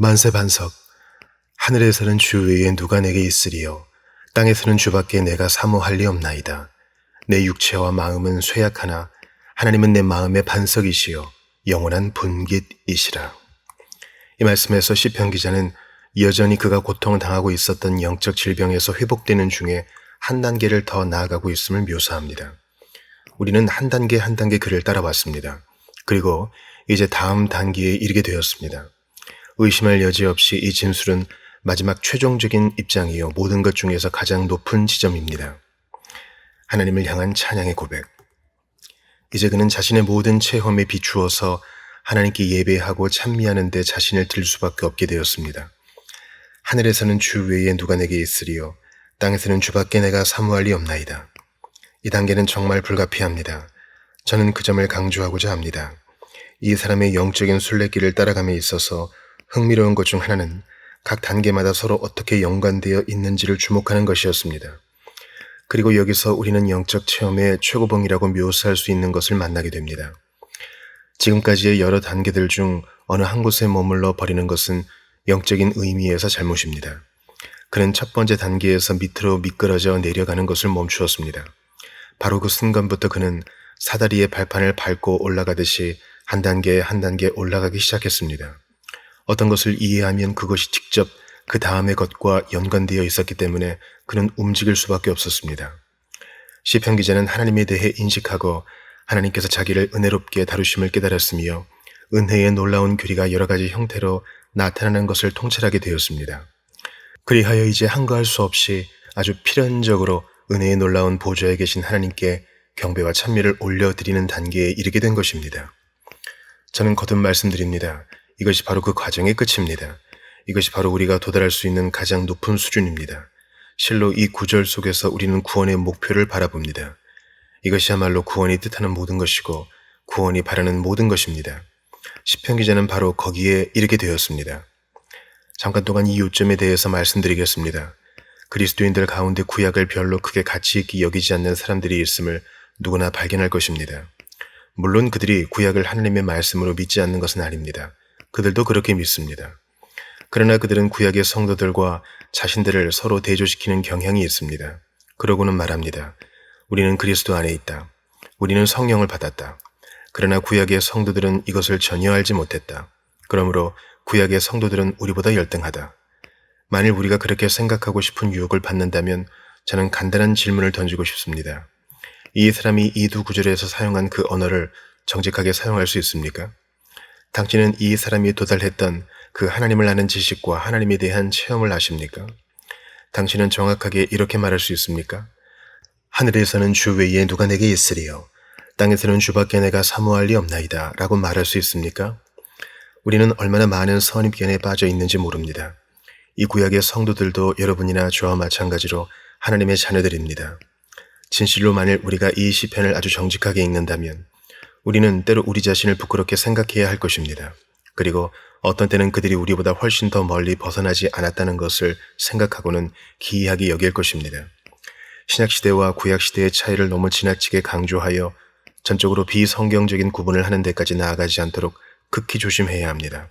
만세반석. 하늘에서는 주 외에 누가 내게 있으리요. 땅에서는 주밖에 내가 사모할 리 없나이다. 내 육체와 마음은 쇠약하나 하나님은 내 마음의 반석이시요 영원한 분깃이시라. 이 말씀에서 시편 기자는 여전히 그가 고통을 당하고 있었던 영적 질병에서 회복되는 중에 한 단계를 더 나아가고 있음을 묘사합니다. 우리는 한 단계 한 단계 그를 따라왔습니다. 그리고 이제 다음 단계에 이르게 되었습니다. 의심할 여지 없이 이 진술은 마지막 최종적인 입장이요 모든 것 중에서 가장 높은 지점입니다. 하나님을 향한 찬양의 고백. 이제 그는 자신의 모든 체험에 비추어서 하나님께 예배하고 찬미하는 데 자신을 들 수밖에 없게 되었습니다. 하늘에서는 주 외에 누가 내게 있으리요. 땅에서는 주밖에 내가 사모할 리 없나이다. 이 단계는 정말 불가피합니다. 저는 그 점을 강조하고자 합니다. 이 사람의 영적인 순례길을 따라감에 있어서 흥미로운 것 중 하나는 각 단계마다 서로 어떻게 연관되어 있는지를 주목하는 것이었습니다. 그리고 여기서 우리는 영적 체험의 최고봉이라고 묘사할 수 있는 것을 만나게 됩니다. 지금까지의 여러 단계들 중 어느 한 곳에 머물러 버리는 것은 영적인 의미에서 잘못입니다. 그는 첫 번째 단계에서 밑으로 미끄러져 내려가는 것을 멈추었습니다. 바로 그 순간부터 그는 사다리의 발판을 밟고 올라가듯이 한 단계 한 단계 올라가기 시작했습니다. 어떤 것을 이해하면 그것이 직접 그 다음의 것과 연관되어 있었기 때문에 그는 움직일 수밖에 없었습니다. 시편 기자는 하나님에 대해 인식하고 하나님께서 자기를 은혜롭게 다루심을 깨달았으며 은혜의 놀라운 교리가 여러 가지 형태로 나타나는 것을 통찰하게 되었습니다. 그리하여 이제 한가할 수 없이 아주 필연적으로 은혜의 놀라운 보좌에 계신 하나님께 경배와 찬미를 올려드리는 단계에 이르게 된 것입니다. 저는 거듭 말씀드립니다. 이것이 바로 그 과정의 끝입니다. 이것이 바로 우리가 도달할 수 있는 가장 높은 수준입니다. 실로 이 구절 속에서 우리는 구원의 목표를 바라봅니다. 이것이야말로 구원이 뜻하는 모든 것이고 구원이 바라는 모든 것입니다. 시편 기자는 바로 거기에 이르게 되었습니다. 잠깐 동안 이 요점에 대해서 말씀드리겠습니다. 그리스도인들 가운데 구약을 별로 크게 가치 있게 여기지 않는 사람들이 있음을 누구나 발견할 것입니다. 물론 그들이 구약을 하나님의 말씀으로 믿지 않는 것은 아닙니다. 그들도 그렇게 믿습니다. 그러나 그들은 구약의 성도들과 자신들을 서로 대조시키는 경향이 있습니다. 그러고는 말합니다. 우리는 그리스도 안에 있다. 우리는 성령을 받았다. 그러나 구약의 성도들은 이것을 전혀 알지 못했다. 그러므로 구약의 성도들은 우리보다 열등하다. 만일 우리가 그렇게 생각하고 싶은 유혹을 받는다면 저는 간단한 질문을 던지고 싶습니다. 이 사람이 이 두 구절에서 사용한 그 언어를 정직하게 사용할 수 있습니까? 당신은 이 사람이 도달했던 그 하나님을 아는 지식과 하나님에 대한 체험을 아십니까? 당신은 정확하게 이렇게 말할 수 있습니까? 하늘에서는 주 외에 누가 내게 있으리요. 땅에서는 주밖에 내가 사모할 리 없나이다 라고 말할 수 있습니까? 우리는 얼마나 많은 선입견에 빠져 있는지 모릅니다. 이 구약의 성도들도 여러분이나 저와 마찬가지로 하나님의 자녀들입니다. 진실로 만일 우리가 이 시편을 아주 정직하게 읽는다면 우리는 때로 우리 자신을 부끄럽게 생각해야 할 것입니다. 그리고 어떤 때는 그들이 우리보다 훨씬 더 멀리 벗어나지 않았다는 것을 생각하고는 기이하게 여길 것입니다. 신약시대와 구약시대의 차이를 너무 지나치게 강조하여 전적으로 비성경적인 구분을 하는 데까지 나아가지 않도록 극히 조심해야 합니다.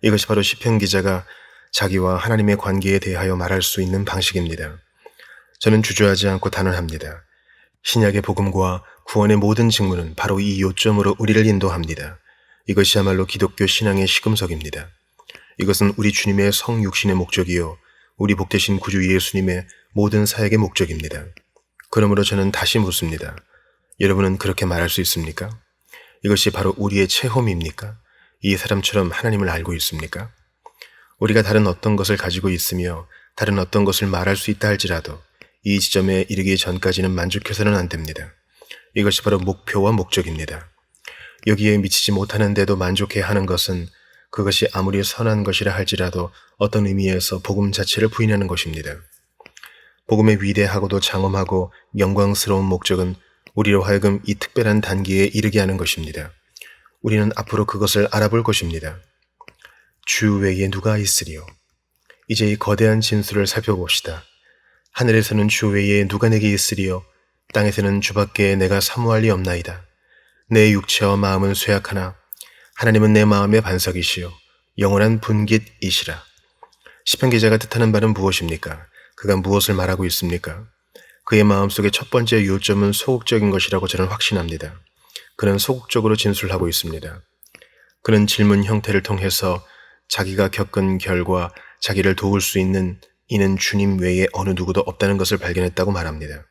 이것이 바로 시편 기자가 자기와 하나님의 관계에 대하여 말할 수 있는 방식입니다. 저는 주저하지 않고 단언합니다. 신약의 복음과 구원의 모든 직무는 바로 이 요점으로 우리를 인도합니다. 이것이야말로 기독교 신앙의 시금석입니다. 이것은 우리 주님의 성육신의 목적이요 우리 복되신 구주 예수님의 모든 사역의 목적입니다. 그러므로 저는 다시 묻습니다. 여러분은 그렇게 말할 수 있습니까? 이것이 바로 우리의 체험입니까? 이 사람처럼 하나님을 알고 있습니까? 우리가 다른 어떤 것을 가지고 있으며 다른 어떤 것을 말할 수 있다 할지라도 이 지점에 이르기 전까지는 만족해서는 안 됩니다. 이것이 바로 목표와 목적입니다. 여기에 미치지 못하는데도 만족해하는 것은 그것이 아무리 선한 것이라 할지라도 어떤 의미에서 복음 자체를 부인하는 것입니다. 복음의 위대하고도 장엄하고 영광스러운 목적은 우리로 하여금 이 특별한 단계에 이르게 하는 것입니다. 우리는 앞으로 그것을 알아볼 것입니다. 주 외에 누가 있으리요? 이제 이 거대한 진술을 살펴봅시다. 하늘에서는 주 외에 누가 내게 있으리요. 땅에서는 주밖에 내가 사모할 리 없나이다. 내 육체와 마음은 쇠약하나 하나님은 내 마음의 반석이시요 영원한 분깃이시라. 시편 기자가 뜻하는 바는 무엇입니까? 그가 무엇을 말하고 있습니까? 그의 마음속의 첫 번째 요점은 소극적인 것이라고 저는 확신합니다. 그는 소극적으로 진술하고 있습니다. 그는 질문 형태를 통해서 자기가 겪은 결과 자기를 도울 수 있는 이는 주님 외에 어느 누구도 없다는 것을 발견했다고 말합니다.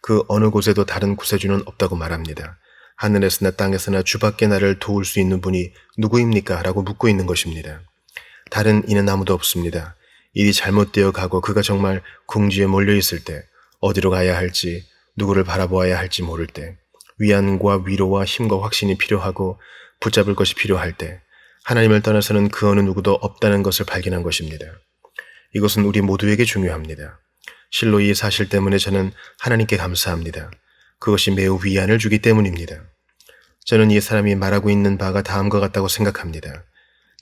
그 어느 곳에도 다른 구세주는 없다고 말합니다. 하늘에서나 땅에서나 주밖에 나를 도울 수 있는 분이 누구입니까? 라고 묻고 있는 것입니다. 다른 이는 아무도 없습니다. 일이 잘못되어 가고 그가 정말 궁지에 몰려있을 때, 어디로 가야 할지, 누구를 바라보아야 할지 모를 때, 위안과 위로와 힘과 확신이 필요하고 붙잡을 것이 필요할 때, 하나님을 떠나서는 그 어느 누구도 없다는 것을 발견한 것입니다. 이것은 우리 모두에게 중요합니다. 실로 이 사실 때문에 저는 하나님께 감사합니다. 그것이 매우 위안을 주기 때문입니다. 저는 이 사람이 말하고 있는 바가 다음과 같다고 생각합니다.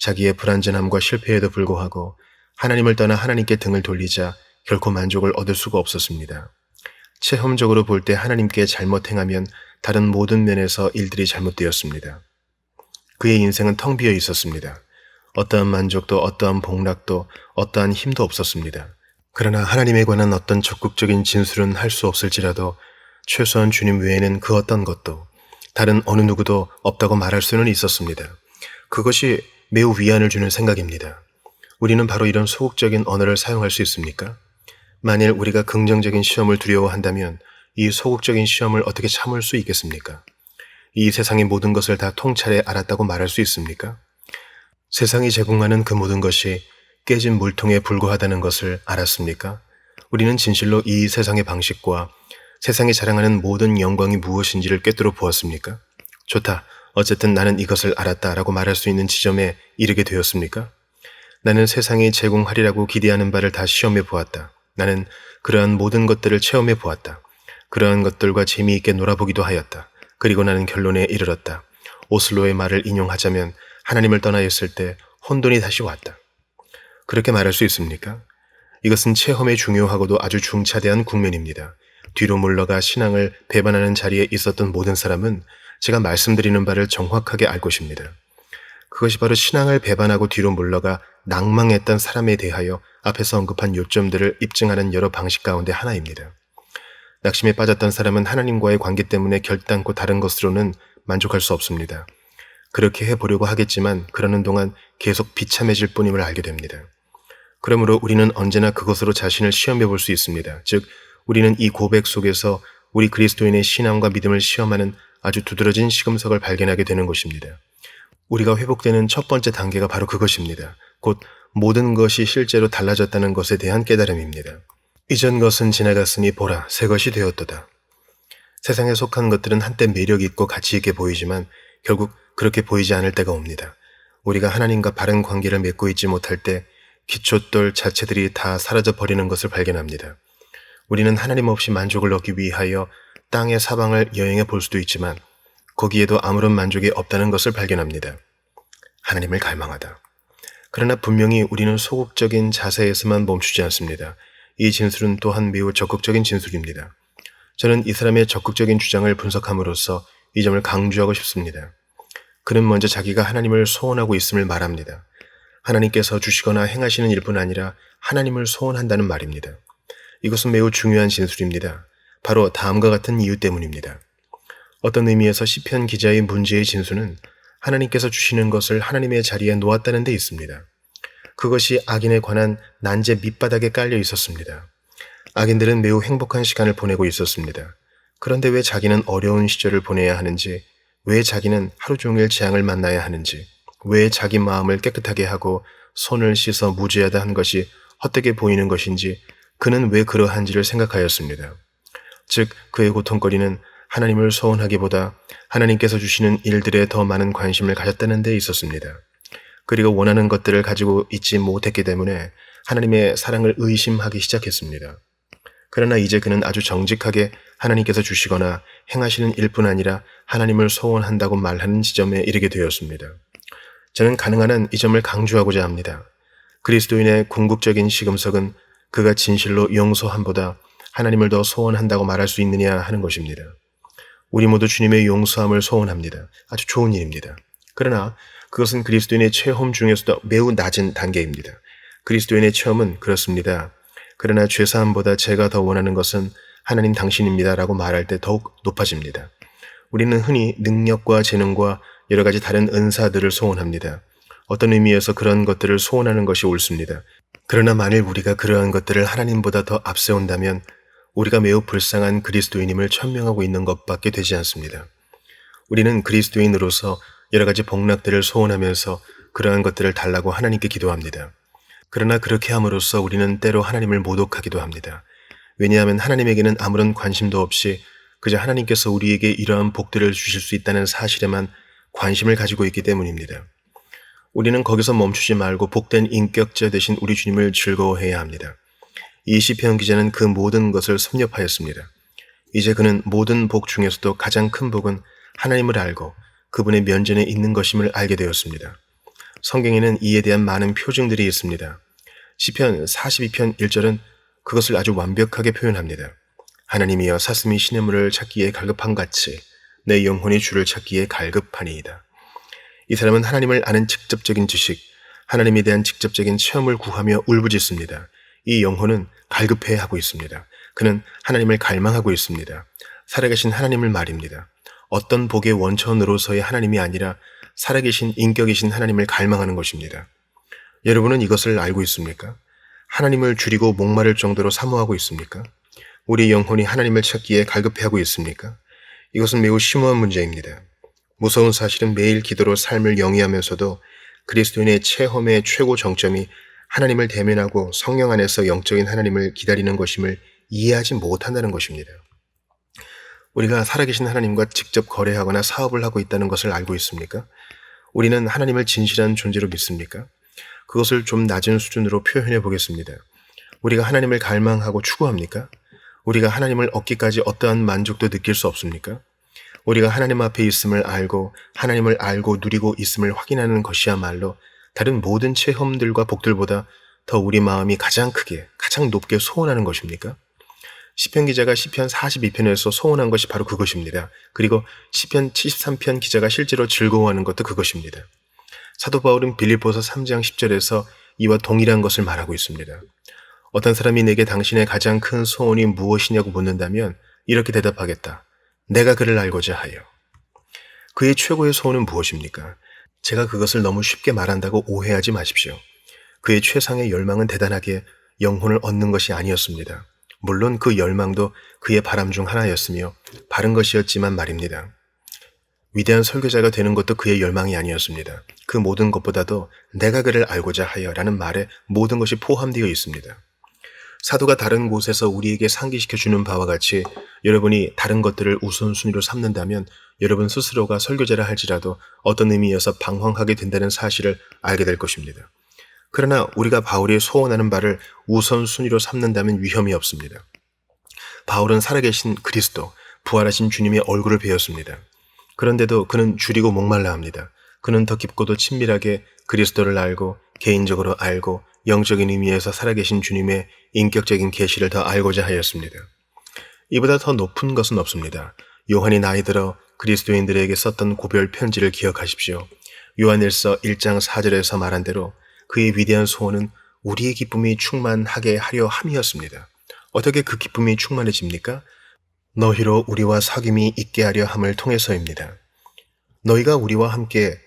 자기의 불완전함과 실패에도 불구하고 하나님을 떠나 하나님께 등을 돌리자 결코 만족을 얻을 수가 없었습니다. 체험적으로 볼 때 하나님께 잘못 행하면 다른 모든 면에서 일들이 잘못되었습니다. 그의 인생은 텅 비어 있었습니다. 어떠한 만족도 어떠한 복락도 어떠한 힘도 없었습니다. 그러나 하나님에 관한 어떤 적극적인 진술은 할 수 없을지라도 최소한 주님 외에는 그 어떤 것도 다른 어느 누구도 없다고 말할 수는 있었습니다. 그것이 매우 위안을 주는 생각입니다. 우리는 바로 이런 소극적인 언어를 사용할 수 있습니까? 만일 우리가 긍정적인 시험을 두려워한다면 이 소극적인 시험을 어떻게 참을 수 있겠습니까? 이 세상의 모든 것을 다 통찰해 알았다고 말할 수 있습니까? 세상이 제공하는 그 모든 것이 깨진 물통에 불과하다는 것을 알았습니까? 우리는 진실로 이 세상의 방식과 세상이 자랑하는 모든 영광이 무엇인지를 꿰뚫어 보았습니까? 좋다. 어쨌든 나는 이것을 알았다라고 말할 수 있는 지점에 이르게 되었습니까? 나는 세상이 제공하리라고 기대하는 바를 다 시험해 보았다. 나는 그러한 모든 것들을 체험해 보았다. 그러한 것들과 재미있게 놀아보기도 하였다. 그리고 나는 결론에 이르렀다. 오슬로의 말을 인용하자면 하나님을 떠나 있을 때 혼돈이 다시 왔다. 그렇게 말할 수 있습니까? 이것은 체험에 중요하고도 아주 중차대한 국면입니다. 뒤로 물러가 신앙을 배반하는 자리에 있었던 모든 사람은 제가 말씀드리는 바를 정확하게 알 것입니다. 그것이 바로 신앙을 배반하고 뒤로 물러가 낭망했던 사람에 대하여 앞에서 언급한 요점들을 입증하는 여러 방식 가운데 하나입니다. 낙심에 빠졌던 사람은 하나님과의 관계 때문에 결단코 다른 것으로는 만족할 수 없습니다. 그렇게 해보려고 하겠지만 그러는 동안 계속 비참해질 뿐임을 알게 됩니다. 그러므로 우리는 언제나 그것으로 자신을 시험해 볼 수 있습니다. 즉, 우리는 이 고백 속에서 우리 그리스도인의 신앙과 믿음을 시험하는 아주 두드러진 시금석을 발견하게 되는 것입니다. 우리가 회복되는 첫 번째 단계가 바로 그것입니다. 곧 모든 것이 실제로 달라졌다는 것에 대한 깨달음입니다. 이전 것은 지나갔으니 보라, 새 것이 되었도다. 세상에 속한 것들은 한때 매력 있고 가치 있게 보이지만 결국 그렇게 보이지 않을 때가 옵니다. 우리가 하나님과 바른 관계를 맺고 있지 못할 때 기초돌 자체들이 다 사라져 버리는 것을 발견합니다. 우리는 하나님 없이 만족을 얻기 위하여 땅의 사방을 여행해 볼 수도 있지만 거기에도 아무런 만족이 없다는 것을 발견합니다. 하나님을 갈망하다. 그러나 분명히 우리는 소극적인 자세에서만 멈추지 않습니다. 이 진술은 또한 매우 적극적인 진술입니다. 저는 이 사람의 적극적인 주장을 분석함으로써 이 점을 강조하고 싶습니다. 그는 먼저 자기가 하나님을 소원하고 있음을 말합니다. 하나님께서 주시거나 행하시는 일뿐 아니라 하나님을 소원한다는 말입니다. 이것은 매우 중요한 진술입니다. 바로 다음과 같은 이유 때문입니다. 어떤 의미에서 시편 기자의 문제의 진술은 하나님께서 주시는 것을 하나님의 자리에 놓았다는 데 있습니다. 그것이 악인에 관한 난제 밑바닥에 깔려 있었습니다. 악인들은 매우 행복한 시간을 보내고 있었습니다. 그런데 왜 자기는 어려운 시절을 보내야 하는지, 왜 자기는 하루 종일 재앙을 만나야 하는지, 왜 자기 마음을 깨끗하게 하고 손을 씻어 무죄하다 한 것이 헛되게 보이는 것인지, 그는 왜 그러한지를 생각하였습니다. 즉, 그의 고통거리는 하나님을 소원하기보다 하나님께서 주시는 일들에 더 많은 관심을 가졌다는 데 있었습니다. 그리고 원하는 것들을 가지고 있지 못했기 때문에 하나님의 사랑을 의심하기 시작했습니다. 그러나 이제 그는 아주 정직하게 하나님께서 주시거나 행하시는 일뿐 아니라 하나님을 소원한다고 말하는 지점에 이르게 되었습니다. 저는 가능한 한 이 점을 강조하고자 합니다. 그리스도인의 궁극적인 시금석은 그가 진실로 용서함보다 하나님을 더 소원한다고 말할 수 있느냐 하는 것입니다. 우리 모두 주님의 용서함을 소원합니다. 아주 좋은 일입니다. 그러나 그것은 그리스도인의 체험 중에서도 매우 낮은 단계입니다. 그리스도인의 체험은 그렇습니다. 그러나 죄사함보다 제가 더 원하는 것은 하나님 당신입니다 라고 말할 때 더욱 높아집니다. 우리는 흔히 능력과 재능과 여러 가지 다른 은사들을 소원합니다. 어떤 의미에서 그런 것들을 소원하는 것이 옳습니다. 그러나 만일 우리가 그러한 것들을 하나님보다 더 앞세운다면 우리가 매우 불쌍한 그리스도인임을 천명하고 있는 것밖에 되지 않습니다. 우리는 그리스도인으로서 여러 가지 복락들을 소원하면서 그러한 것들을 달라고 하나님께 기도합니다. 그러나 그렇게 함으로써 우리는 때로 하나님을 모독하기도 합니다. 왜냐하면 하나님에게는 아무런 관심도 없이 그저 하나님께서 우리에게 이러한 복들을 주실 수 있다는 사실에만 관심을 가지고 있기 때문입니다. 우리는 거기서 멈추지 말고 복된 인격자 되신 우리 주님을 즐거워해야 합니다. 이 시편 기자는 그 모든 것을 섭렵하였습니다. 이제 그는 모든 복 중에서도 가장 큰 복은 하나님을 알고 그분의 면전에 있는 것임을 알게 되었습니다. 성경에는 이에 대한 많은 표징들이 있습니다. 시편 42편 1절은 그것을 아주 완벽하게 표현합니다. 하나님이여 사슴이 시냇물을 찾기에 갈급한 같이 내 영혼이 주를 찾기에 갈급하니이다. 이 사람은 하나님을 아는 직접적인 지식, 하나님에 대한 직접적인 체험을 구하며 울부짖습니다. 이 영혼은 갈급해하고 있습니다. 그는 하나님을 갈망하고 있습니다. 살아계신 하나님을 말입니다. 어떤 복의 원천으로서의 하나님이 아니라 살아계신 인격이신 하나님을 갈망하는 것입니다. 여러분은 이것을 알고 있습니까? 하나님을 줄이고 목마를 정도로 사모하고 있습니까? 우리 영혼이 하나님을 찾기에 갈급해하고 있습니까? 이것은 매우 심오한 문제입니다. 무서운 사실은 매일 기도로 삶을 영위하면서도 그리스도인의 체험의 최고 정점이 하나님을 대면하고 성령 안에서 영적인 하나님을 기다리는 것임을 이해하지 못한다는 것입니다. 우리가 살아계신 하나님과 직접 거래하거나 사업을 하고 있다는 것을 알고 있습니까? 우리는 하나님을 진실한 존재로 믿습니까? 그것을 좀 낮은 수준으로 표현해 보겠습니다. 우리가 하나님을 갈망하고 추구합니까? 우리가 하나님을 얻기까지 어떠한 만족도 느낄 수 없습니까? 우리가 하나님 앞에 있음을 알고 하나님을 알고 누리고 있음을 확인하는 것이야말로 다른 모든 체험들과 복들보다 더 우리 마음이 가장 크게 가장 높게 소원하는 것입니까? 시편 기자가 시편 42편에서 소원한 것이 바로 그것입니다. 그리고 시편 73편 기자가 실제로 즐거워하는 것도 그것입니다. 사도 바울은 빌립보서 3장 10절에서 이와 동일한 것을 말하고 있습니다. 어떤 사람이 내게 당신의 가장 큰 소원이 무엇이냐고 묻는다면 이렇게 대답하겠다. 내가 그를 알고자 하여. 그의 최고의 소원은 무엇입니까? 제가 그것을 너무 쉽게 말한다고 오해하지 마십시오. 그의 최상의 열망은 대단하게 영혼을 얻는 것이 아니었습니다. 물론 그 열망도 그의 바람 중 하나였으며 바른 것이었지만 말입니다. 위대한 설교자가 되는 것도 그의 열망이 아니었습니다. 그 모든 것보다도 내가 그를 알고자 하여 라는 말에 모든 것이 포함되어 있습니다. 사도가 다른 곳에서 우리에게 상기시켜 주는 바와 같이 여러분이 다른 것들을 우선순위로 삼는다면 여러분 스스로가 설교자라 할지라도 어떤 의미에서 방황하게 된다는 사실을 알게 될 것입니다. 그러나 우리가 바울이 소원하는 바를 우선순위로 삼는다면 위험이 없습니다. 바울은 살아계신 그리스도, 부활하신 주님의 얼굴을 배웠습니다. 그런데도 그는 줄이고 목말라 합니다. 그는 더 깊고도 친밀하게 그리스도를 알고 개인적으로 알고 영적인 의미에서 살아계신 주님의 인격적인 계시를 더 알고자 하였습니다. 이보다 더 높은 것은 없습니다. 요한이 나이 들어 그리스도인들에게 썼던 고별 편지를 기억하십시오. 요한일서 1장 4절에서 말한 대로 그의 위대한 소원은 우리의 기쁨이 충만하게 하려 함이었습니다. 어떻게 그 기쁨이 충만해집니까? 너희로 우리와 사귐이 있게 하려 함을 통해서입니다. 너희가 우리와 함께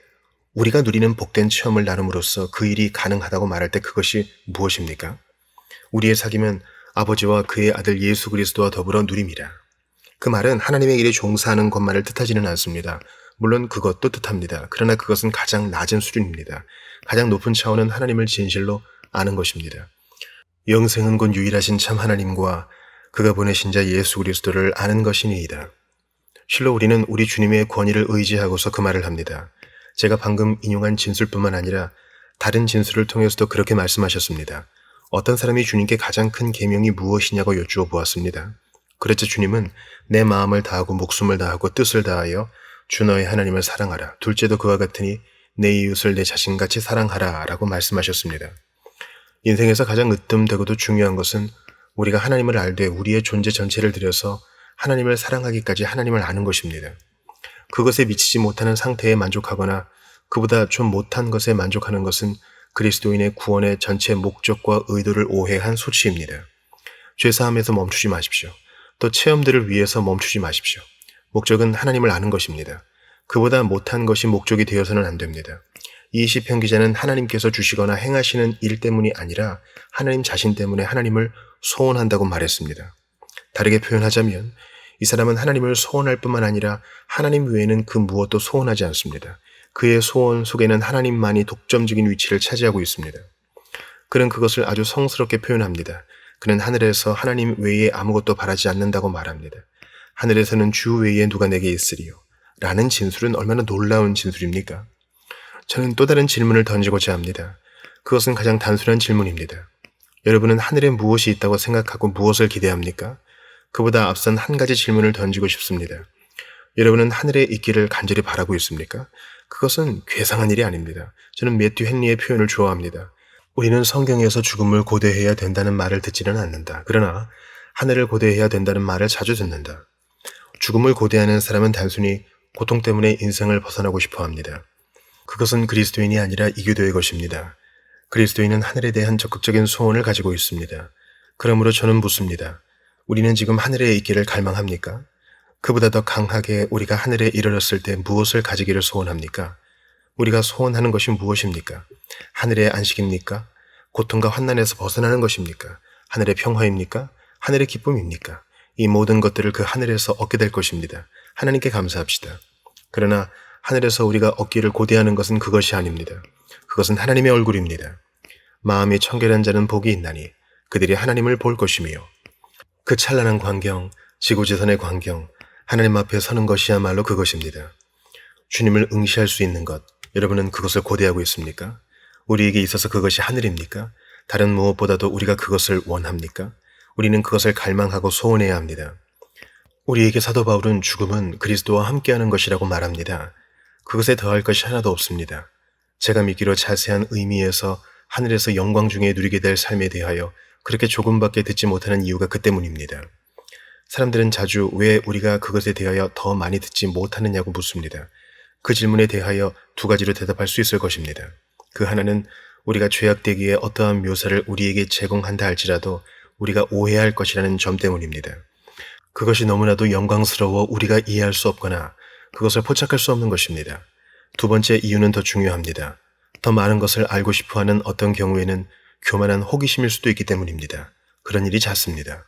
우리가 누리는 복된 체험을 나눔으로써 그 일이 가능하다고 말할 때 그것이 무엇입니까? 우리의 사귐은 아버지와 그의 아들 예수 그리스도와 더불어 누림이라. 그 말은 하나님의 일에 종사하는 것만을 뜻하지는 않습니다. 물론 그것도 뜻합니다. 그러나 그것은 가장 낮은 수준입니다. 가장 높은 차원은 하나님을 진실로 아는 것입니다. 영생은 곧 유일하신 참 하나님과 그가 보내신 자 예수 그리스도를 아는 것이니이다. 실로 우리는 우리 주님의 권위를 의지하고서 그 말을 합니다. 제가 방금 인용한 진술뿐만 아니라 다른 진술을 통해서도 그렇게 말씀하셨습니다. 어떤 사람이 주님께 가장 큰 계명이 무엇이냐고 여쭈어 보았습니다. 그랬자 주님은 내 마음을 다하고 목숨을 다하고 뜻을 다하여 주 너의 하나님을 사랑하라. 둘째도 그와 같으니 내 이웃을 내 자신같이 사랑하라 라고 말씀하셨습니다. 인생에서 가장 으뜸되고도 중요한 것은 우리가 하나님을 알되 우리의 존재 전체를 들여서 하나님을 사랑하기까지 하나님을 아는 것입니다. 그것에 미치지 못하는 상태에 만족하거나 그보다 좀 못한 것에 만족하는 것은 그리스도인의 구원의 전체 목적과 의도를 오해한 소치입니다. 죄사함에서 멈추지 마십시오. 또 체험들을 위해서 멈추지 마십시오. 목적은 하나님을 아는 것입니다. 그보다 못한 것이 목적이 되어서는 안 됩니다. 이 시편 기자는 하나님께서 주시거나 행하시는 일 때문이 아니라 하나님 자신 때문에 하나님을 소원한다고 말했습니다. 다르게 표현하자면 이 사람은 하나님을 소원할 뿐만 아니라 하나님 외에는 그 무엇도 소원하지 않습니다. 그의 소원 속에는 하나님만이 독점적인 위치를 차지하고 있습니다. 그는 그것을 아주 성스럽게 표현합니다. 그는 하늘에서 하나님 외에 아무것도 바라지 않는다고 말합니다. 하늘에서는 주 외에 누가 내게 있으리요? 라는 진술은 얼마나 놀라운 진술입니까? 저는 또 다른 질문을 던지고자 합니다. 그것은 가장 단순한 질문입니다. 여러분은 하늘에 무엇이 있다고 생각하고 무엇을 기대합니까? 그보다 앞선 한 가지 질문을 던지고 싶습니다. 여러분은 하늘에 있기를 간절히 바라고 있습니까? 그것은 괴상한 일이 아닙니다. 저는 매튜 헨리의 표현을 좋아합니다. 우리는 성경에서 죽음을 고대해야 된다는 말을 듣지는 않는다. 그러나 하늘을 고대해야 된다는 말을 자주 듣는다. 죽음을 고대하는 사람은 단순히 고통 때문에 인생을 벗어나고 싶어 합니다. 그것은 그리스도인이 아니라 이교도의 것입니다. 그리스도인은 하늘에 대한 적극적인 소원을 가지고 있습니다. 그러므로 저는 묻습니다. 우리는 지금 하늘에 있기를 갈망합니까? 그보다 더 강하게 우리가 하늘에 이르렀을 때 무엇을 가지기를 소원합니까? 우리가 소원하는 것이 무엇입니까? 하늘의 안식입니까? 고통과 환난에서 벗어나는 것입니까? 하늘의 평화입니까? 하늘의 기쁨입니까? 이 모든 것들을 그 하늘에서 얻게 될 것입니다. 하나님께 감사합시다. 그러나 하늘에서 우리가 얻기를 고대하는 것은 그것이 아닙니다. 그것은 하나님의 얼굴입니다. 마음이 청결한 자는 복이 있나니 그들이 하나님을 볼 것이며 그 찬란한 광경, 지고지선의 광경, 하나님 앞에 서는 것이야말로 그것입니다. 주님을 응시할 수 있는 것, 여러분은 그것을 고대하고 있습니까? 우리에게 있어서 그것이 하늘입니까? 다른 무엇보다도 우리가 그것을 원합니까? 우리는 그것을 갈망하고 소원해야 합니다. 우리에게 사도 바울은 죽음은 그리스도와 함께하는 것이라고 말합니다. 그것에 더할 것이 하나도 없습니다. 제가 믿기로 자세한 의미에서 하늘에서 영광 중에 누리게 될 삶에 대하여 그렇게 조금밖에 듣지 못하는 이유가 그 때문입니다. 사람들은 자주 왜 우리가 그것에 대하여 더 많이 듣지 못하느냐고 묻습니다. 그 질문에 대하여 두 가지로 대답할 수 있을 것입니다. 그 하나는 우리가 죄악되기에 어떠한 묘사를 우리에게 제공한다 할지라도 우리가 오해할 것이라는 점 때문입니다. 그것이 너무나도 영광스러워 우리가 이해할 수 없거나 그것을 포착할 수 없는 것입니다. 두 번째 이유는 더 중요합니다. 더 많은 것을 알고 싶어하는 어떤 경우에는 교만한 호기심일 수도 있기 때문입니다. 그런 일이 잦습니다.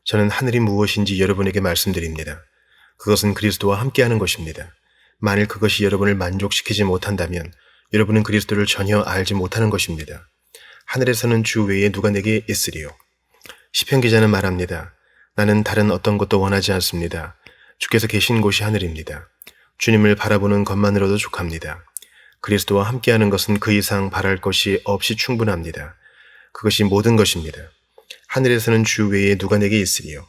저는 하늘이 무엇인지 여러분에게 말씀드립니다. 그것은 그리스도와 함께하는 것입니다. 만일 그것이 여러분을 만족시키지 못한다면 여러분은 그리스도를 전혀 알지 못하는 것입니다. 하늘에서는 주 외에 누가 내게 있으리요? 시편 기자는 말합니다. 나는 다른 어떤 것도 원하지 않습니다. 주께서 계신 곳이 하늘입니다. 주님을 바라보는 것만으로도 족합니다. 그리스도와 함께하는 것은 그 이상 바랄 것이 없이 충분합니다. 그것이 모든 것입니다. 하늘에서는 주 외에 누가 내게 있으리요?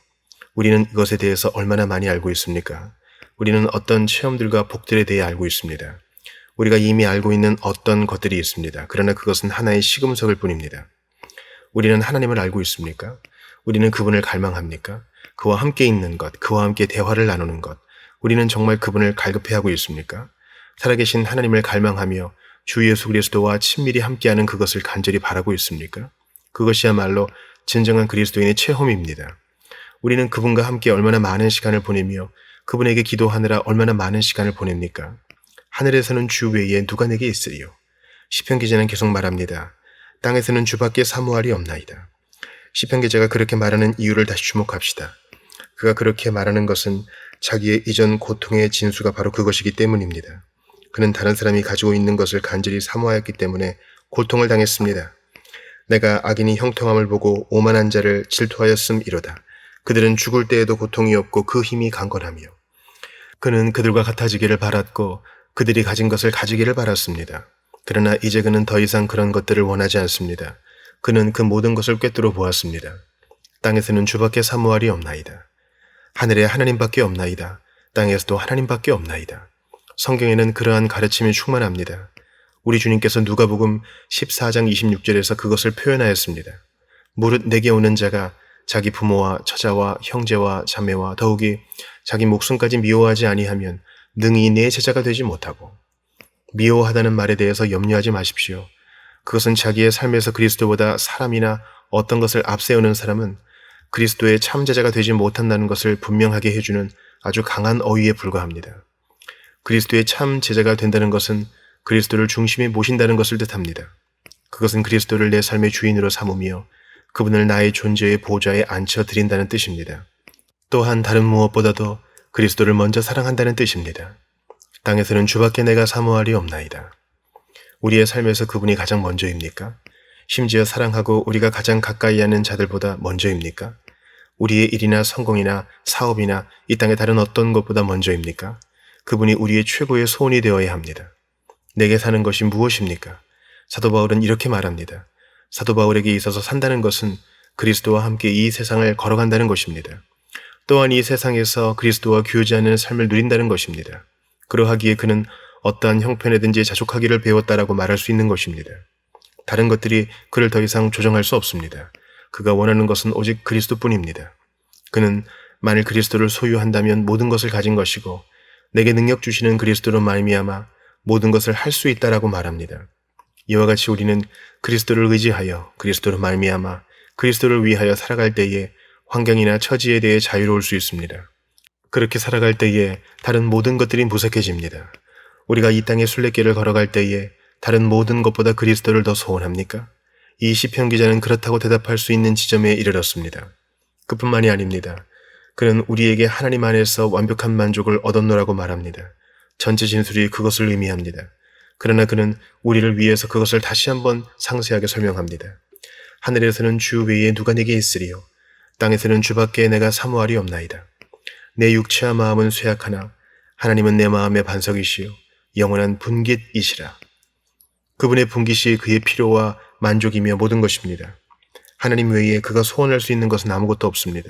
우리는 이것에 대해서 얼마나 많이 알고 있습니까? 우리는 어떤 체험들과 복들에 대해 알고 있습니다. 우리가 이미 알고 있는 어떤 것들이 있습니다. 그러나 그것은 하나의 시금석일 뿐입니다. 우리는 하나님을 알고 있습니까? 우리는 그분을 갈망합니까? 그와 함께 있는 것, 그와 함께 대화를 나누는 것, 우리는 정말 그분을 갈급해하고 있습니까? 살아계신 하나님을 갈망하며 주 예수 그리스도와 친밀히 함께하는 그것을 간절히 바라고 있습니까? 그것이야말로 진정한 그리스도인의 체험입니다. 우리는 그분과 함께 얼마나 많은 시간을 보내며 그분에게 기도하느라 얼마나 많은 시간을 보냅니까? 하늘에서는 주 외에 누가 내게 있으리요? 시편 기자는 계속 말합니다. 땅에서는 주밖에 사모할이 없나이다. 시편 기자가 그렇게 말하는 이유를 다시 주목합시다. 그가 그렇게 말하는 것은 자기의 이전 고통의 진수가 바로 그것이기 때문입니다. 그는 다른 사람이 가지고 있는 것을 간절히 사모하였기 때문에 고통을 당했습니다. 내가 악인이 형통함을 보고 오만한 자를 질투하였음이로다. 그들은 죽을 때에도 고통이 없고 그 힘이 강건하며 그는 그들과 같아지기를 바랐고 그들이 가진 것을 가지기를 바랐습니다. 그러나 이제 그는 더 이상 그런 것들을 원하지 않습니다. 그는 그 모든 것을 꿰뚫어 보았습니다. 땅에서는 주밖에 사모할이 없나이다. 하늘에 하나님밖에 없나이다. 땅에서도 하나님밖에 없나이다. 성경에는 그러한 가르침이 충만합니다. 우리 주님께서 누가복음 14장 26절에서 그것을 표현하였습니다. 무릇 내게 오는 자가 자기 부모와 처자와 형제와 자매와 더욱이 자기 목숨까지 미워하지 아니하면 능히 내 제자가 되지 못하고 미워하다는 말에 대해서 염려하지 마십시오. 그것은 자기의 삶에서 그리스도보다 사람이나 어떤 것을 앞세우는 사람은 그리스도의 참제자가 되지 못한다는 것을 분명하게 해주는 아주 강한 어휘에 불과합니다. 그리스도의 참제자가 된다는 것은 그리스도를 중심에 모신다는 것을 뜻합니다. 그것은 그리스도를 내 삶의 주인으로 삼으며 그분을 나의 존재의 보좌에 앉혀드린다는 뜻입니다. 또한 다른 무엇보다도 그리스도를 먼저 사랑한다는 뜻입니다. 땅에서는 주밖에 내가 사모하리 없나이다. 우리의 삶에서 그분이 가장 먼저입니까? 심지어 사랑하고 우리가 가장 가까이 하는 자들보다 먼저입니까? 우리의 일이나 성공이나 사업이나 이 땅의 다른 어떤 것보다 먼저입니까? 그분이 우리의 최고의 소원이 되어야 합니다. 내게 사는 것이 무엇입니까? 사도 바울은 이렇게 말합니다. 사도 바울에게 있어서 산다는 것은 그리스도와 함께 이 세상을 걸어간다는 것입니다. 또한 이 세상에서 그리스도와 교제하는 삶을 누린다는 것입니다. 그러하기에 그는 어떠한 형편에든지 자족하기를 배웠다라고 말할 수 있는 것입니다. 다른 것들이 그를 더 이상 조정할 수 없습니다. 그가 원하는 것은 오직 그리스도뿐입니다. 그는 만일 그리스도를 소유한다면 모든 것을 가진 것이고 내게 능력 주시는 그리스도로 말미암아 모든 것을 할 수 있다라고 말합니다. 이와 같이 우리는 그리스도를 의지하여 그리스도로 말미암아 그리스도를 위하여 살아갈 때에 환경이나 처지에 대해 자유로울 수 있습니다. 그렇게 살아갈 때에 다른 모든 것들이 무색해집니다. 우리가 이 땅의 순례길을 걸어갈 때에 다른 모든 것보다 그리스도를 더 소원합니까? 이 시편 기자는 그렇다고 대답할 수 있는 지점에 이르렀습니다. 그뿐만이 아닙니다. 그는 우리에게 하나님 안에서 완벽한 만족을 얻었노라고 말합니다. 전체 진술이 그것을 의미합니다. 그러나 그는 우리를 위해서 그것을 다시 한번 상세하게 설명합니다. 하늘에서는 주 외에 누가 내게 있으리요? 땅에서는 주밖에 내가 사모하리 없나이다. 내 육체와 마음은 쇠약하나 하나님은 내 마음의 반석이시요 영원한 분깃이시라. 그분의 분깃이 그의 필요와 만족이며 모든 것입니다. 하나님 외에 그가 소원할 수 있는 것은 아무것도 없습니다.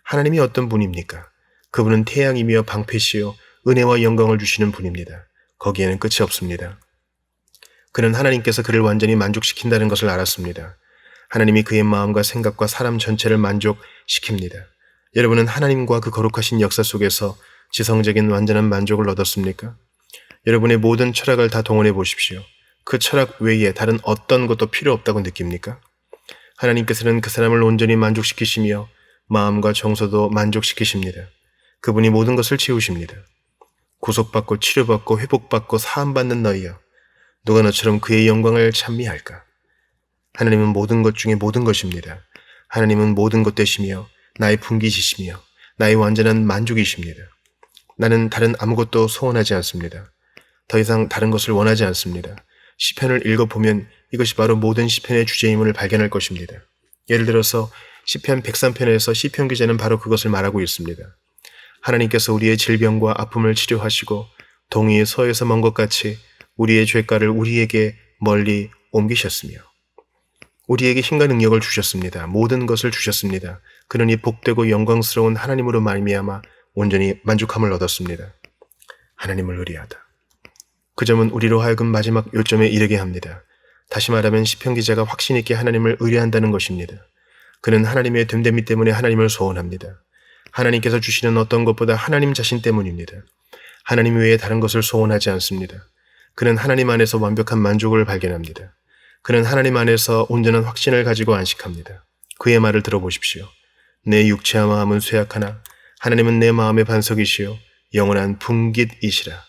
하나님이 어떤 분입니까? 그분은 태양이며 방패시요 은혜와 영광을 주시는 분입니다. 거기에는 끝이 없습니다. 그는 하나님께서 그를 완전히 만족시킨다는 것을 알았습니다. 하나님이 그의 마음과 생각과 사람 전체를 만족시킵니다. 여러분은 하나님과 그 거룩하신 역사 속에서 지성적인 완전한 만족을 얻었습니까? 여러분의 모든 철학을 다 동원해 보십시오. 그 철학 외에 다른 어떤 것도 필요 없다고 느낍니까? 하나님께서는 그 사람을 온전히 만족시키시며 마음과 정서도 만족시키십니다. 그분이 모든 것을 채우십니다. 구속받고 치료받고 회복받고 사함받는 너희여, 누가 너처럼 그의 영광을 찬미할까? 하나님은 모든 것 중에 모든 것입니다. 하나님은 모든 것 되시며 나의 분깃이시며 나의 완전한 만족이십니다. 나는 다른 아무것도 소원하지 않습니다. 더 이상 다른 것을 원하지 않습니다. 시편을 읽어보면 이것이 바로 모든 시편의 주제임을 발견할 것입니다. 예를 들어서 시편 103편에서 시편 기자는 바로 그것을 말하고 있습니다. 하나님께서 우리의 질병과 아픔을 치료하시고 동이 서에서 먼 것 같이 우리의 죄가를 우리에게 멀리 옮기셨으며 우리에게 힘과 능력을 주셨습니다. 모든 것을 주셨습니다. 그러니 복되고 영광스러운 하나님으로 말미암아 온전히 만족함을 얻었습니다. 하나님을 의리하다. 그 점은 우리로 하여금 마지막 요점에 이르게 합니다. 다시 말하면 시편 기자가 확신 있게 하나님을 의뢰한다는 것입니다. 그는 하나님의 됨됨이 때문에 하나님을 소원합니다. 하나님께서 주시는 어떤 것보다 하나님 자신 때문입니다. 하나님 외에 다른 것을 소원하지 않습니다. 그는 하나님 안에서 완벽한 만족을 발견합니다. 그는 하나님 안에서 온전한 확신을 가지고 안식합니다. 그의 말을 들어보십시오. 내 육체와 마음은 쇠약하나 하나님은 내 마음의 반석이시요 영원한 분깃이시라.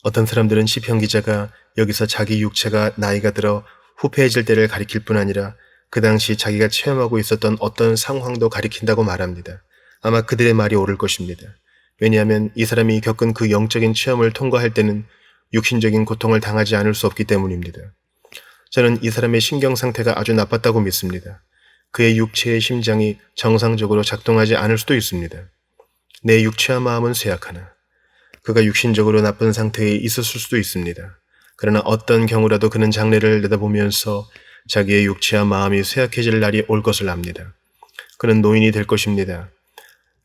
어떤 사람들은 시편 기자가 여기서 자기 육체가 나이가 들어 후패해질 때를 가리킬 뿐 아니라 그 당시 자기가 체험하고 있었던 어떤 상황도 가리킨다고 말합니다. 아마 그들의 말이 옳을 것입니다. 왜냐하면 이 사람이 겪은 그 영적인 체험을 통과할 때는 육신적인 고통을 당하지 않을 수 없기 때문입니다. 저는 이 사람의 신경 상태가 아주 나빴다고 믿습니다. 그의 육체의 심장이 정상적으로 작동하지 않을 수도 있습니다. 내 육체와 마음은 쇠약하나 그가 육신적으로 나쁜 상태에 있었을 수도 있습니다. 그러나 어떤 경우라도 그는 장래를 내다보면서 자기의 육체와 마음이 쇠약해질 날이 올 것을 압니다. 그는 노인이 될 것입니다.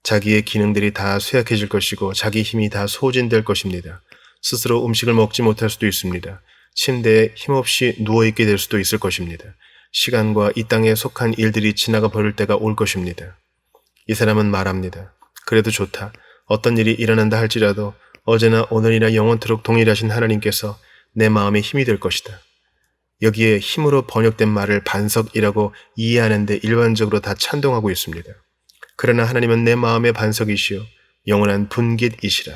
자기의 기능들이 다 쇠약해질 것이고 자기 힘이 다 소진될 것입니다. 스스로 음식을 먹지 못할 수도 있습니다. 침대에 힘없이 누워있게 될 수도 있을 것입니다. 시간과 이 땅에 속한 일들이 지나가 버릴 때가 올 것입니다. 이 사람은 말합니다. 그래도 좋다. 어떤 일이 일어난다 할지라도 어제나 오늘이나 영원토록 동일하신 하나님께서 내 마음의 힘이 될 것이다. 여기에 힘으로 번역된 말을 반석이라고 이해하는데 일반적으로 다 찬동하고 있습니다. 그러나 하나님은 내 마음의 반석이시요 영원한 분깃이시라.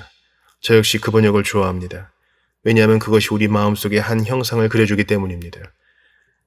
저 역시 그 번역을 좋아합니다. 왜냐하면 그것이 우리 마음속에 한 형상을 그려주기 때문입니다.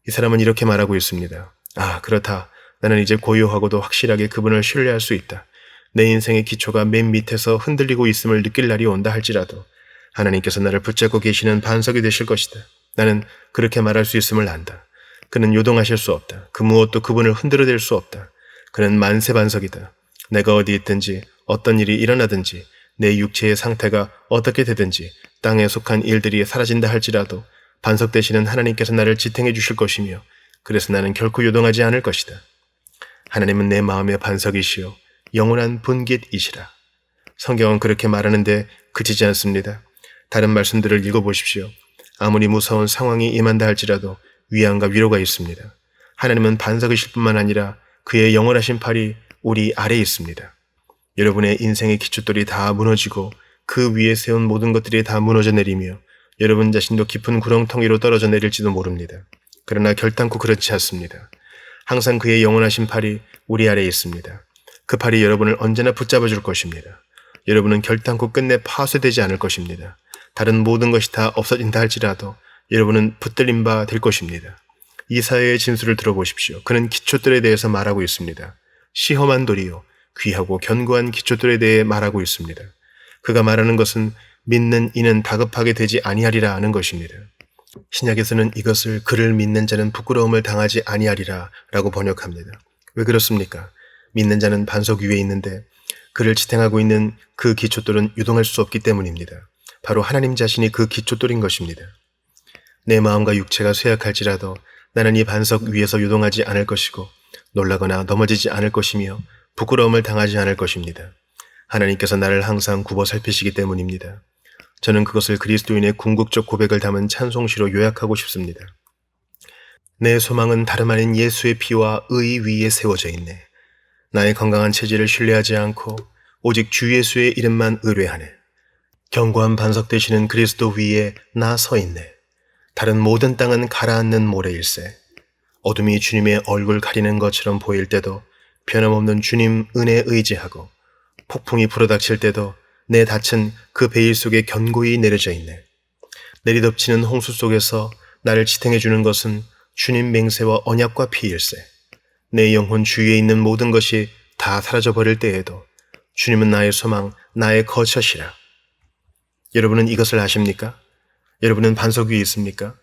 이 사람은 이렇게 말하고 있습니다. 아, 그렇다. 나는 이제 고요하고도 확실하게 그분을 신뢰할 수 있다. 내 인생의 기초가 맨 밑에서 흔들리고 있음을 느낄 날이 온다 할지라도 하나님께서 나를 붙잡고 계시는 반석이 되실 것이다. 나는 그렇게 말할 수 있음을 안다. 그는 요동하실 수 없다. 그 무엇도 그분을 흔들어댈 수 없다. 그는 만세 반석이다. 내가 어디 있든지 어떤 일이 일어나든지 내 육체의 상태가 어떻게 되든지 땅에 속한 일들이 사라진다 할지라도 반석 되시는 하나님께서 나를 지탱해 주실 것이며 그래서 나는 결코 요동하지 않을 것이다. 하나님은 내 마음의 반석이시요 영원한 분깃이시라. 성경은 그렇게 말하는데 그치지 않습니다. 다른 말씀들을 읽어보십시오. 아무리 무서운 상황이 임한다 할지라도 위안과 위로가 있습니다. 하나님은 반석이실 뿐만 아니라 그의 영원하신 팔이 우리 아래에 있습니다. 여러분의 인생의 기초돌이 다 무너지고 그 위에 세운 모든 것들이 다 무너져 내리며 여러분 자신도 깊은 구렁텅이로 떨어져 내릴지도 모릅니다. 그러나 결단코 그렇지 않습니다. 항상 그의 영원하신 팔이 우리 아래에 있습니다. 그 팔이 여러분을 언제나 붙잡아 줄 것입니다. 여러분은 결단코 끝내 파쇄되지 않을 것입니다. 다른 모든 것이 다 없어진다 할지라도 여러분은 붙들린 바 될 것입니다. 이사야의 진술을 들어보십시오. 그는 기초들에 대해서 말하고 있습니다. 시험한 돌이요 귀하고 견고한 기초들에 대해 말하고 있습니다. 그가 말하는 것은 믿는 이는 다급하게 되지 아니하리라 하는 것입니다. 신약에서는 이것을 그를 믿는 자는 부끄러움을 당하지 아니하리라 라고 번역합니다. 왜 그렇습니까? 믿는 자는 반석 위에 있는데 그를 지탱하고 있는 그 기초돌은 유동할 수 없기 때문입니다. 바로 하나님 자신이 그 기초돌인 것입니다. 내 마음과 육체가 쇠약할지라도 나는 이 반석 위에서 유동하지 않을 것이고 놀라거나 넘어지지 않을 것이며 부끄러움을 당하지 않을 것입니다. 하나님께서 나를 항상 굽어 살피시기 때문입니다. 저는 그것을 그리스도인의 궁극적 고백을 담은 찬송시로 요약하고 싶습니다. 내 소망은 다름 아닌 예수의 피와 의 위에 세워져 있네. 나의 건강한 체질을 신뢰하지 않고 오직 주 예수의 이름만 의뢰하네. 견고한 반석 되시는 그리스도 위에 나 서 있네. 다른 모든 땅은 가라앉는 모래일세. 어둠이 주님의 얼굴 가리는 것처럼 보일 때도 변함없는 주님 은혜 의지하고 폭풍이 불어닥칠 때도 내 닻은 그 베일 속에 견고히 내려져 있네. 내리덮치는 홍수 속에서 나를 지탱해 주는 것은 주님 맹세와 언약과 피일세. 내 영혼 주위에 있는 모든 것이 다 사라져버릴 때에도 주님은 나의 소망, 나의 거처시라. 여러분은 이것을 아십니까? 여러분은 반석 위에 있습니까?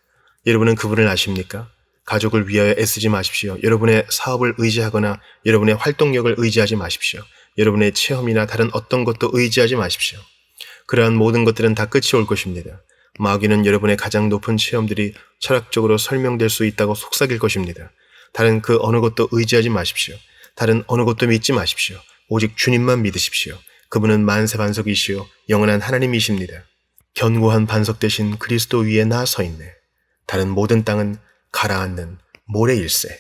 여러분은 그분을 아십니까? 가족을 위하여 애쓰지 마십시오. 여러분의 사업을 의지하거나 여러분의 활동력을 의지하지 마십시오. 여러분의 체험이나 다른 어떤 것도 의지하지 마십시오. 그러한 모든 것들은 다 끝이 올 것입니다. 마귀는 여러분의 가장 높은 체험들이 철학적으로 설명될 수 있다고 속삭일 것입니다. 다른 그 어느 것도 의지하지 마십시오. 다른 어느 것도 믿지 마십시오. 오직 주님만 믿으십시오. 그분은 만세 반석이시요 영원한 하나님이십니다. 견고한 반석 대신 그리스도 위에 나 서 있네. 다른 모든 땅은 가라앉는 모래일세.